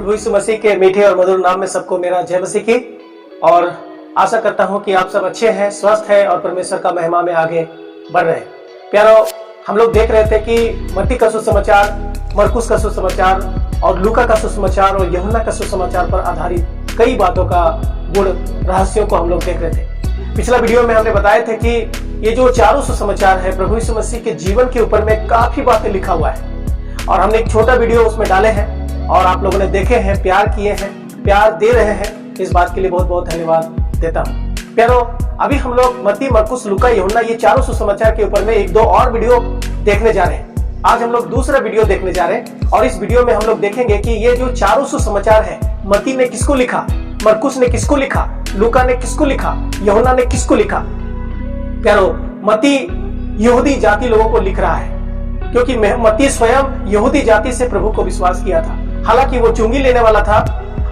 प्रभु यीशु मसीह के मीठे और मधुर नाम में सबको मेरा जय मसीह की। और आशा करता हूं कि आप सब अच्छे हैं, स्वस्थ हैं और परमेश्वर का महिमा में आगे बढ़ रहे हैं। प्यारो, हम लोग देख रहे थे कि मत्ती का सुसमाचार, मरकुस का सुसमाचार और लूका का सुसमाचार और यूहन्ना का सुसमाचार पर आधारित कई बातों का गुण रहस्यों को हम लोग देख रहे थे। पिछला वीडियो में हमने बताए थे कि ये जो चारों सुसमाचार है प्रभु यीशु मसीह के जीवन के ऊपर में काफी बातें लिखा हुआ है और हमने एक छोटा वीडियो उसमें डाले हैं और आप लोगों ने देखे हैं, प्यार किए हैं, प्यार दे रहे हैं। इस बात के लिए बहुत बहुत धन्यवाद देता हूँ। प्यारो, अभी हम लोग मत्ती, मरकुस, लूका, यूहन्ना ये चारों सुसमाचार के ऊपर में एक दो और वीडियो देखने जा रहे हैं। आज हम लोग दूसरा वीडियो देखने जा रहे हैं और इस वीडियो में हम लोग देखेंगे कि ये जो चारों सुसमाचार है, मत्ती ने किसको लिखा, मरकुस ने किसको लिखा, लूका ने किसको लिखा, यूहन्ना ने किसको लिखा। प्यारो, मत्ती यहूदी जाति लोगों को लिख रहा है क्योंकि मत्ती स्वयं यहूदी जाति से प्रभु को विश्वास किया था। हालांकि वो चुंगी लेने वाला था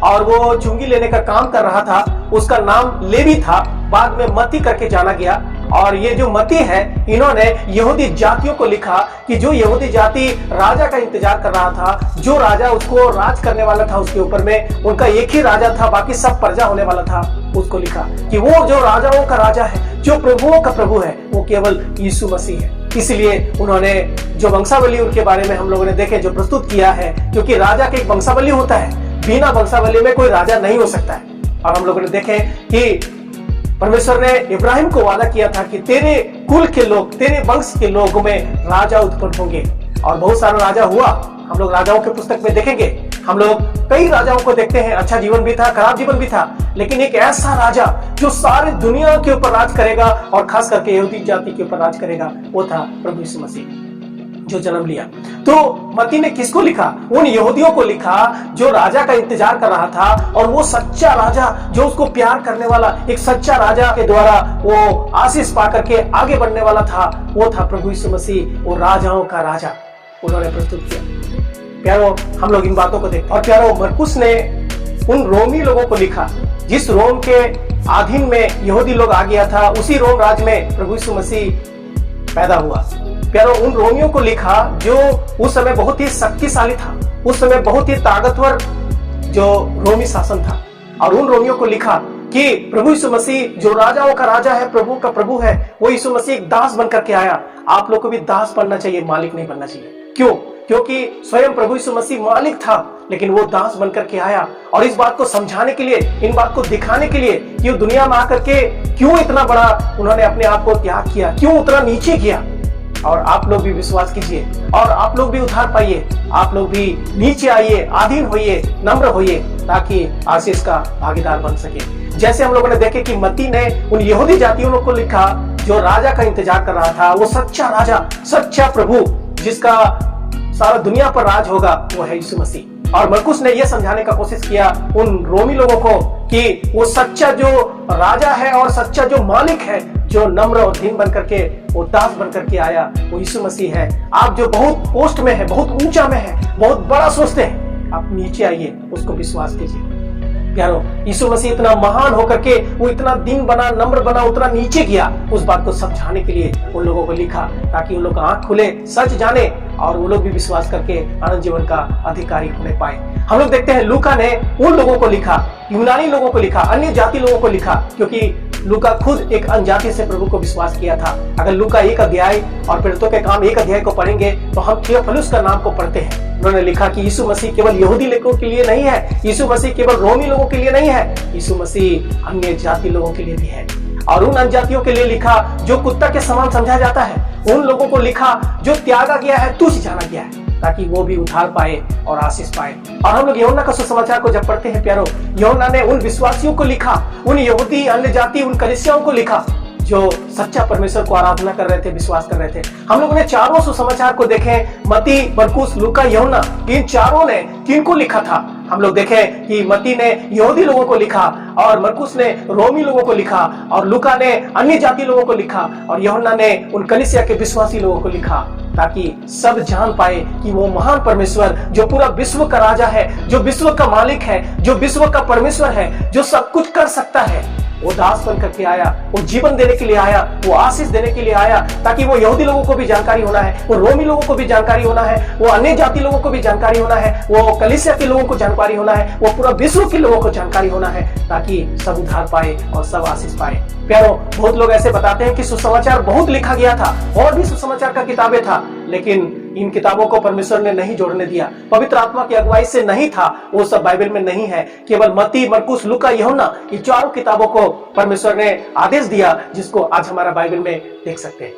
और वो चुंगी लेने का काम कर रहा था। उसका नाम लेवी था, बाद में मत्ती करके जाना गया। और ये जो मत्ती है, इन्होंने यहूदी जातियों को लिखा कि जो यहूदी जाति राजा का इंतजार कर रहा था, जो राजा उसको राज करने वाला था, उसके ऊपर में उनका एक ही राजा था, बाकी सब प्रजा होने वाला था। उसको लिखा कि वो जो राजाओं का राजा है, जो प्रभुओं का प्रभु है, वो केवल यीशु मसीह है। इसलिए उन्होंने जो वंशावली उनके बारे में हम लोगों ने देखे, जो प्रस्तुत किया है, क्योंकि राजा की एक वंशावली होता है, बिना वंशावली में कोई राजा नहीं हो सकता है। और हम लोगों ने देखे कि परमेश्वर ने इब्राहिम को वादा किया था कि तेरे कुल के लोग, तेरे वंश के लोगों में राजा उत्पन्न होंगे और बहुत सारा राजा हुआ। हम लोग राजाओं के पुस्तक में देखेंगे, हम लोग कई राजाओं को देखते हैं। अच्छा जीवन भी था, खराब जीवन भी था, लेकिन एक ऐसा राजा जो सारी दुनिया के ऊपर राज करेगा और खास करके यहूदी जाति के ऊपर राज करेगा, वो था प्रभु यीशु मसीह जो जन्म लिया। तो मत्ती ने किसको लिखा? उन यहूदियों को लिखा जो राजा का इंतजार कर रहा था और वो सच्चा राजा जो उसको प्यार करने वाला, एक सच्चा राजा के द्वारा वो आशीष पा करके आगे बढ़ने वाला था, वो था प्रभु यीशु मसीह, वो राजाओं का राजा। उन्होंने प्रस्तुत किया। प्यारो, हम लोग इन बातों को देखते हैं। और प्यारो, मरकुस ने उन रोमी लोगों को लिखा जिस रोम के अधीन में यहूदी लोग आ गया था, उसी रोम राज में प्रभु यीशु मसीह पैदा हुआ। प्यारो, उन रोमियों को लिखा जो उस समय बहुत ही शक्तिशाली था, उस समय बहुत ही ताकतवर जो रोमी शासन था। और उन रोमियों को लिखा कि प्रभु यीशु मसीह जो राजाओं का राजा है, प्रभु का प्रभु है, वो यीशु मसीह एक दास बनकर के आया। आप लोग को भी दास बनना चाहिए, मालिक नहीं बनना चाहिए। क्यों? क्योंकि स्वयं प्रभु यीशु मसीह मालिक था, लेकिन वो दास बनकर के आया। और इस बात को समझाने के लिए, इन बात को दिखाने के लिए कि वो दुनिया में आकर के क्यों इतना बड़ा उन्होंने अपने आप को त्याग किया, क्यों उतना नीचे किया। और आप लोग भी विश्वास कीजिए और आप लोग भी उद्धार पाइए, आप लोग भी नीचे आइए, अधीन होइए, नम्र होइए, ताकि आशीष का भागीदार बन सके। जैसे हम लोगों ने देखे कि मत्ती ने उन यहूदी जातियों को लिखा जो राजा का इंतजार कर रहा था, वो सच्चा राजा, सच्चा प्रभु जिसका सारा दुनिया पर राज होगा, वो है यीशु मसीह। और मरकुस ने यह समझाने का कोशिश किया उन रोमी लोगों को कि वो सच्चा जो राजा है और सच्चा जो मालिक है, जो नम्र और दीन बनकर के वो दास बनकर के आया, वो यीशु मसीह है। आप जो बहुत पोस्ट में है, बहुत ऊंचा में है, बहुत बड़ा सोचते हैं, आप नीचे आइए, उसको विश्वास कीजिए। प्यारो, यीशु मसीह इतना महान होकर के वो इतना दीन बना, नम्र बना, उतना नीचे गया, उस बात को समझाने के लिए उन लोगों को लिखा ताकि उन लोग का आंख खुले, सच जाने और वो लोग भी विश्वास करके अनंत जीवन का अधिकारी होने पाए। हम लोग देखते हैं लूका ने उन लोगों को लिखा, यूनानी लोगों को लिखा, अन्य जाति लोगों को लिखा, क्योंकि लूका खुद एक अनजाति से प्रभु को विश्वास किया था। अगर लूका 1 अध्याय और प्रेरितों के काम 1 अध्याय को पढ़ेंगे तो हम थियोफिलुस का नाम को पढ़ते हैं। उन्होंने लिखा कि यीशु मसीह केवल यहूदी लोगों के लिए नहीं है, यीशु मसीह केवल रोमी लोगों के लिए नहीं है, यीशु मसीह अन्य जाति लोगों के लिए भी है। और उन अनजातियों के लिए लिखा जो कुत्ता के समान समझा जाता है, उन लोगों को लिखा जो त्यागा गया है, तुच्छ जाना गया है, ताकि वो भी उद्धार पाए और आशीष पाए। और हम लोग यूहन्ना का सुसमाचार को जब पढ़ते हैं प्यारो, यूहन्ना ने उन विश्वासियों को लिखा, उन यहूदी, अन्य जाति, उन कलीसियाओं को लिखा जो सच्चा परमेश्वर को आराधना कर रहे थे, विश्वास कर रहे थे। हम लोगों ने चारों सुसमाचार को देखे, मत्ती, मरकुस, लूका, यूहन्ना, इन चारों ने किनको लिखा था? हम लोग देखें कि मत्ती ने यहूदी लोगों को लिखा और मरकुस ने रोमी लोगों को लिखा और लूका ने अन्य जाति लोगों को लिखा और यूहन्ना ने उन कलीसिया के विश्वासी लोगों को लिखा, ताकि सब जान पाए कि वो महान परमेश्वर जो पूरा विश्व का राजा है, जो विश्व का मालिक है, जो विश्व का परमेश्वर है, जो सब कुछ कर सकता है, वो दास बन करके आया, वो जीवन देने के लिए आया, वो आशीष देने के लिए आया, ताकि वो यहूदी लोगों को भी जानकारी होना है, वो रोमी लोगों को भी जानकारी होना है, वो अन्य जाति लोगों को भी जानकारी होना है, वो कलीसिया के लोगों को जानकारी होना है, वो पूरा विश्व के लोगों को जानकारी होना है, ताकि सब उद्धार पाए और सब आशीष पाए। प्यारो, बहुत लोग ऐसे बताते हैं कि सुसमाचार बहुत लिखा गया था और भी सुसमाचार का किताबें था, लेकिन इन किताबों को परमेश्वर ने नहीं जोड़ने दिया, पवित्र आत्मा की अगुवाई से नहीं था, वो सब बाइबल में नहीं है। केवल मत्ती, मरकुस, लूका, यूहन्ना, ये चारों किताबों को परमेश्वर ने आदेश दिया, जिसको आज हमारा बाइबल में देख सकते हैं।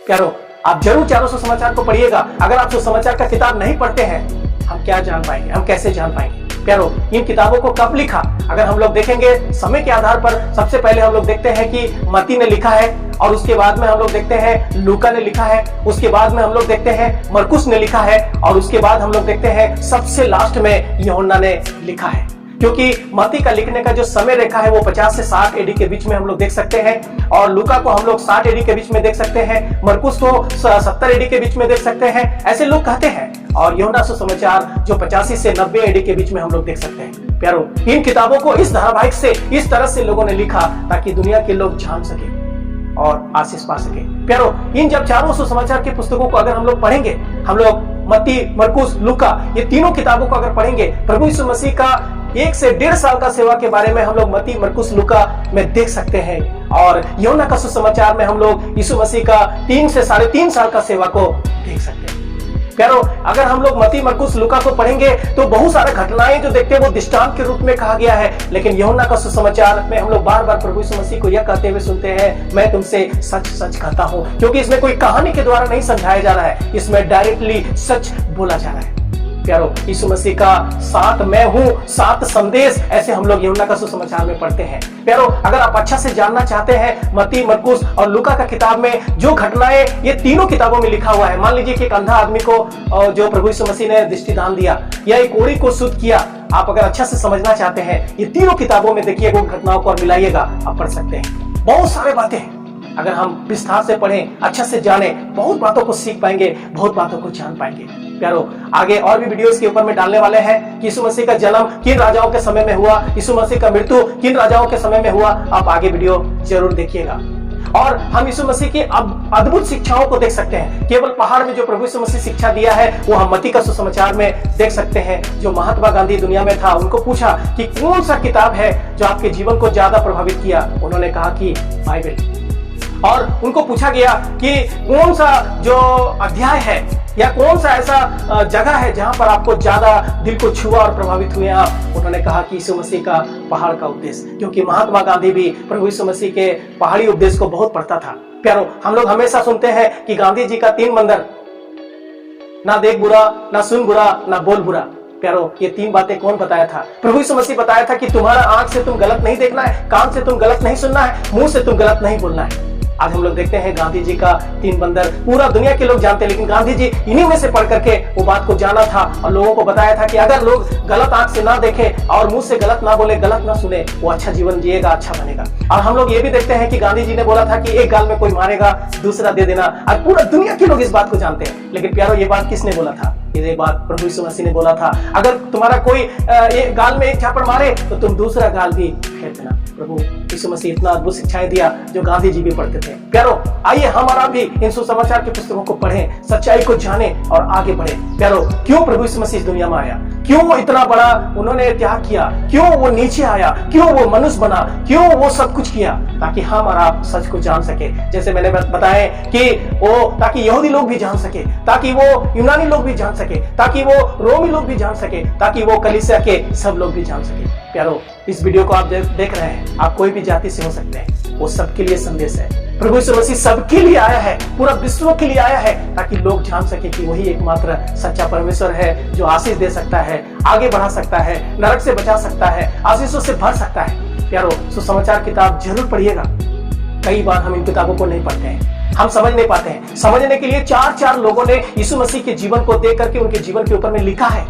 प्यारो, आप जरूर चारों सुसमाचार को पढ़िएगा। अगर आप सुसमाचार का किताब नहीं पढ़ते हैं, हम क्या जान पाएंगे, हम कैसे जान पाएंगे? प्यारो, इन किताबों को कब लिखा? अगर हम लोग देखेंगे समय के आधार पर, सबसे पहले हम लोग देखते हैं कि मत्ती ने लिखा है, और उसके बाद में हम लोग देखते हैं लूका ने लिखा है, उसके बाद में हम लोग देखते हैं मरकुस ने लिखा है, और उसके बाद हम लोग देखते हैं सबसे लास्ट में यूहन्ना ने लिखा है। क्योंकि मत्ती का लिखने का जो समय रेखा है वो 50 से 60 एडी के बीच में हम लोग देख सकते हैं, और लूका को हम लोग 60 एडी के बीच में देख सकते हैं, मरकुस को 70 एडी के बीच में देख सकते हैं, ऐसे लोग कहते हैं, और यूहन्ना सुसमाचार जो 85 से 90 एडी के बीच में हम लोग देख सकते हैं। प्यारो, इन किताबों को इस धारावाहिक से, इस तरह से लोगों ने लिखा ताकि दुनिया के लोग जान सके और आशीष पा सके। प्यारो, इन जब चारों सुसमाचार की पुस्तकों को अगर हम लोग पढ़ेंगे, हम लोग मत्ती, मरकुस, लूका, ये तीनों किताबों को अगर पढ़ेंगे, प्रभु यीशु मसीह का 1 से 1.5 साल का सेवा के बारे में हम लोग मत्ती, मरकुस, लूका में देख सकते हैं, और यूहन्ना का सुसमाचार में हम लोग यीशु मसीह का 3 से 3.5 साल का सेवा को देख सकते हैं। प्यारो, अगर हम लोग मत्ती, मरकुस, लूका को पढ़ेंगे तो बहुत सारे घटनाएं जो देखते हैं वो दृष्टांत के रूप में कहा गया है, लेकिन यूहन्ना का सुसमाचार में हम लोग बार बार प्रभु यीशु मसीह को यह कहते हुए सुनते हैं, मैं तुमसे सच सच कहता हूं, क्योंकि इसमें कोई कहानी के द्वारा नहीं समझाया जा रहा है, इसमें डायरेक्टली सच बोला जा रहा है। प्यारो, यीशु मसीह का साथ मैं हूं, साथ संदेश, ऐसे हम लोग यूहन्ना का सुसमाचार में पढ़ते हैं। प्यारो, अगर आप अच्छा से जानना चाहते हैं मत्ती, मरकुस और लूका का किताब में जो घटनाएं ये तीनों किताबों में लिखा हुआ है, मान लीजिए कि एक अंधा आदमी को जो प्रभु यीशु मसीह ने दृष्टिदान दिया, या एक कोढ़ी को शुद्ध किया, आप अगर अच्छा से समझना चाहते हैं, ये तीनों किताबों में देखिएगा, उन घटनाओं को और मिलाइएगा, आप पढ़ सकते हैं। बहुत सारे बातें अगर हम विस्तार से पढ़ें, अच्छा से जाने, बहुत बातों को सीख पाएंगे, बहुत बातों को जान पाएंगे। प्यारो, आगे और भी वीडियोस के ऊपर में डालने वाले हैं कि यीशु मसीह का जन्म किन राजाओं के समय में हुआ, यीशु मसीह का मृत्यु किन राजाओं के समय में हुआ, आप आगे वीडियो जरूर देखिएगा। और हम यीशु मसीह की अद्भुत शिक्षाओं को देख सकते हैं। केवल पहाड़ में जो प्रभु यीशु मसीह शिक्षा दिया है वो हम मत्ती का सुसमाचार में देख सकते हैं। जो महात्मा गांधी दुनिया में था, उनको पूछा कि कौन सा किताब है जो आपके जीवन को ज्यादा प्रभावित किया, उन्होंने कहा कि बाइबल। और उनको पूछा गया कि कौन सा जो अध्याय है या कौन सा ऐसा जगह है जहां पर आपको ज्यादा दिल को छुआ और प्रभावित हुए आप, उन्होंने कहा कि यीशु मसीह का पहाड़ का उपदेश, क्योंकि महात्मा गांधी भी प्रभु यीशु मसीह के पहाड़ी उपदेश को बहुत पढ़ता था। प्यारो, हम लोग हमेशा सुनते हैं कि गांधी जी का 3 मंदिर, ना देख बुरा, ना सुन बुरा, ना बोल बुरा। प्यारो, ये 3 बातें कौन बताया था? प्रभु यीशु मसीह बताया था कि तुम्हारा आंख से तुम गलत नहीं देखना है, कान से तुम गलत नहीं सुनना है, मुंह से तुम गलत नहीं बोलना है। आज हम लोग देखते हैं गांधी जी का 3 बंदर पूरा दुनिया के लोग जानते हैं, लेकिन गांधी जी इन्हीं में से पढ़ करके वो बात को जाना था और लोगों को बताया था कि अगर लोग गलत आंख से ना देखे और मुंह से गलत ना बोले, गलत ना सुने, वो अच्छा जीवन जिएगा, अच्छा बनेगा। और हम लोग ये भी देखते हैं कि गांधी जी ने बोला था कि एक गाल में कोई मारेगा, दूसरा दे देना। और पूरा दुनिया के लोग इस बात को जानते हैं, लेकिन प्यारो, ये बात किसने बोला था? ये बात प्रभु यीशु मसीह ने बोला था। अगर तुम्हारा कोई एक गाल में एक झापड़ मारे तो तुम दूसरा गाल भी फेर देना। प्रभु यीशु मसीह इतना अद्भुत शिक्षाएं दिया जो गांधी जी भी पढ़ते थे। प्यारो, आइए हमारा भी इन सुसमाचार की पुस्तकों को पढ़ें, सच्चाई को जाने और आगे बढ़े। प्यारो, क्यों प्रभु यीशु मसीह इस दुनिया में आया, क्यों वो इतना बड़ा उन्होंने त्याग किया, क्यों वो नीचे आया, क्यों वो मनुष्य बना, क्यों वो सब कुछ किया, ताकि हम और आप सच को जान सके। जैसे मैंने बताया कि वो ताकि यहूदी लोग भी जान सके, ताकि वो यूनानी लोग भी जान सके, ताकि वो रोमी लोग भी जान सके, ताकि वो कलीसिया के सब लोग भी जान सके। प्यारो, इस वीडियो को आप देख रहे हैं, आप कोई भी जाति से हो सकते हैं, वो सबके लिए संदेश है। प्रभु यीशु मसीह सबके लिए आया है, पूरा विश्व के लिए आया है, ताकि लोग जान सके कि वही एकमात्र सच्चा परमेश्वर है जो आशीष दे सकता है, आगे बढ़ा सकता है, नरक से बचा सकता है, आशीषों से भर सकता है। प्यारो, सुसमाचार किताब जरूर पढ़िएगा। कई बार हम इन किताबों को नहीं पढ़ते हैं, हम समझ नहीं पाते हैं। समझने के लिए 4 लोगों ने यीशु मसीह के जीवन को देख करके उनके जीवन के ऊपर में लिखा है,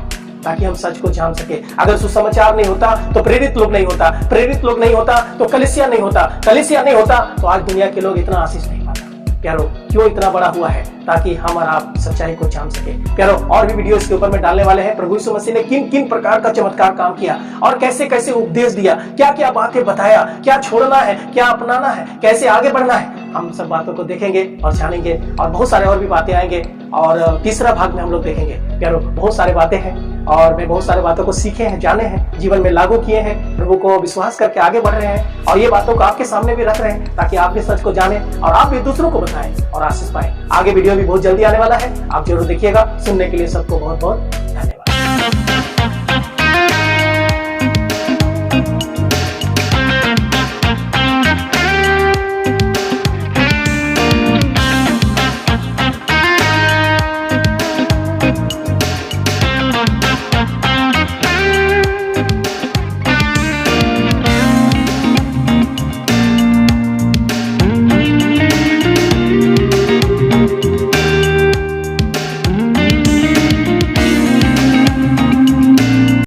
ताकि हम सच को जान सके। अगर सुसमाचार नहीं होता तो प्रेरित लोग नहीं होता, प्रेरित लोग नहीं होता तो कलीसिया नहीं होता, कलीसिया नहीं होता तो आज दुनिया के लोग इतना आशीष नहीं पाता। प्यारो, क्यों इतना बड़ा हुआ है? ताकि हम और आप सच्चाई को जान सके। प्यारो, और भी वीडियो इसके ऊपर में डालने वाले हैं। प्रभु यीशु मसीह ने किन किन प्रकार का चमत्कार काम किया और कैसे कैसे उपदेश दिया, क्या क्या बातें बताया, क्या छोड़ना है, क्या अपनाना है, कैसे आगे बढ़ना है, हम सब बातों को देखेंगे और जानेंगे। और बहुत सारे और भी बातें आएंगे और तीसरा भाग में हम लोग देखेंगे। प्यारो, बहुत सारे बातें हैं और मैं बहुत सारे बातों को सीखे हैं, जाने हैं, जीवन में लागू किए हैं, प्रभु को विश्वास करके आगे बढ़ रहे हैं और ये बातों को आपके सामने भी रख रहे हैं ताकि आप भी सच को जाने और आप भी दूसरों को बताएं और आशीष पाएं। आगे वीडियो भी बहुत जल्दी आने वाला है, आप जरूर देखिएगा। सुनने के लिए सबको बहुत बहुत धन्यवाद।